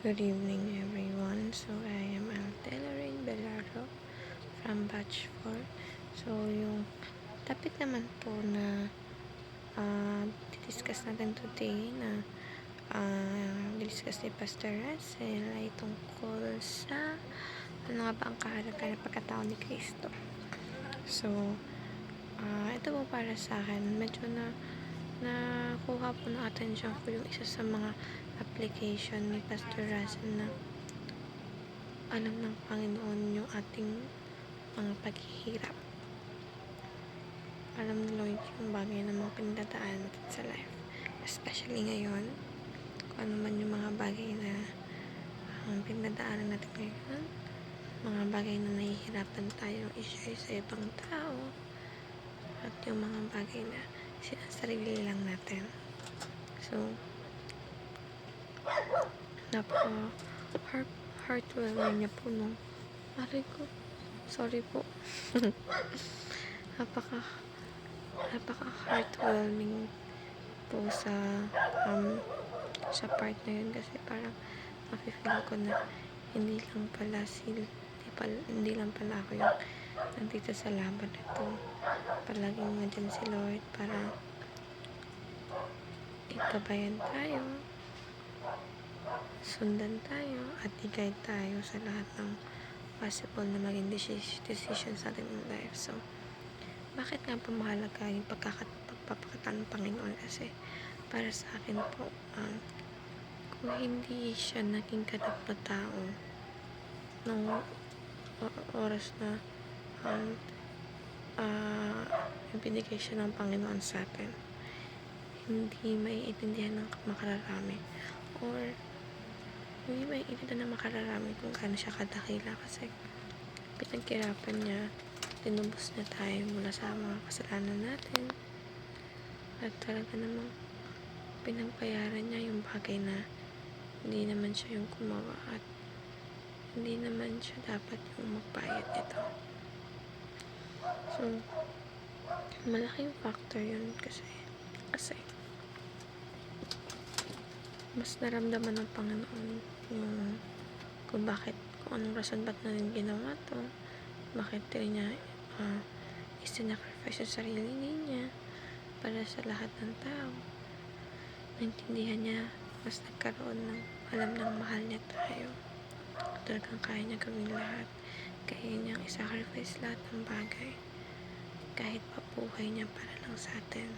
Good evening, everyone. So, I am Altelarain Bellardo from Batch 4. So, yung topic naman po na discuss natin today na discuss ni Pastor Russell ay tungkol sa ano nga ba ang kahalagan ng pagkatao ni Kristo. So, ito po para sa akin, medyo nakuha po ng atensyon ko yung isa sa mga application ni Pastor Russell na alam ng Panginoon yung ating mga paghihirap. Alam ni Lord yung bagay na mga pinagdadaan natin sa life. Especially ngayon, kung ano man yung mga bagay na pinagdadaanan natin ngayon, mga bagay na nahihirapan tayo i-share sa ibang tao, at yung mga bagay na sinasarili lang natin. So, heartwarming niya po nung aray ko. Sorry po. napaka heartwarming po sa part na yun kasi parang nafe-feel ko na hindi lang pala ako yung nandito sa laban ito. Palaging nandyan si Lord para itabayan tayo, sundan tayo, at i-guide tayo sa lahat ng possible na maging decisions natin in life. So, bakit nga po mahalaga yung pagpapakita ng Panginoon? Kasi para sa akin po, kung hindi siya naging ganap na tao nung oras na yung binigay siya ng Panginoon sa atin, hindi maiintindihan ng makararami, or hindi maiintindihan ng makararami kung gaano siya kadakila, kasi pinaghirapan niya, tinubos niya tayo mula sa mga kasalanan natin, at talaga namang pinagbayaran niya yung bagay na hindi naman siya yung gumawa, at hindi naman siya dapat yung magbayad nito. So, malaking factor yun kasi mas naramdaman ng Panginoon yung kung anong rason ba't natin ginawa to, bakit niya isinacrifice yung sarili niya para sa lahat ng tao. Naintindihan niya, mas nagkaroon ng alam ng mahal niya tayo, talagang kaya niya gawin lahat, kaya niyang isacrifice lahat ng bagay, kahit pabuhay niya para lang sa atin.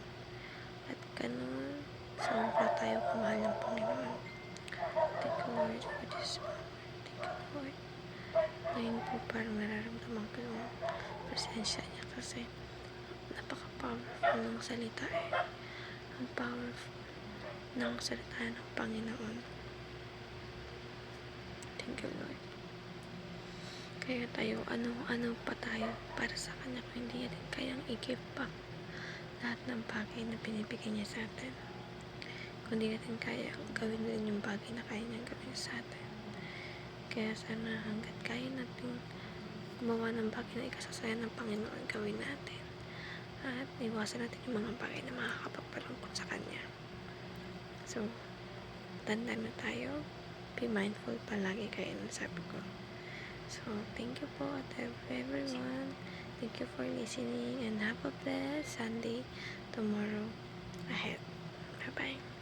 At ganun, sobra tayo kamahal ng Panginoon. Thank you, Lord, for this moment. Thank you, Lord. Ngayon po parang nararamdaman ko yung presensya niya kasi napaka-powerful ng salita Ang powerful ng salita ng Panginoon. Thank you, Lord. Kaya tayo, ano pa tayo para sa Kanya kung hindi natin kayang i-give back lahat ng bagay na binibigay niya sa atin. Kung hindi natin kaya, gawin din yung bagay na kaya niya gawin sa atin. Kaya sana hanggat kaya natin gumawa ng bagay na ikasasaya ng Panginoon, gawin natin. At iwasan natin yung mga bagay na makakapagpalungkot sa Kanya. So, tanda na tayo. Be mindful palagi, kaya sabi ko. So, thank you po to everyone. Thank you for listening and have a blessed Sunday tomorrow ahead. Bye-bye.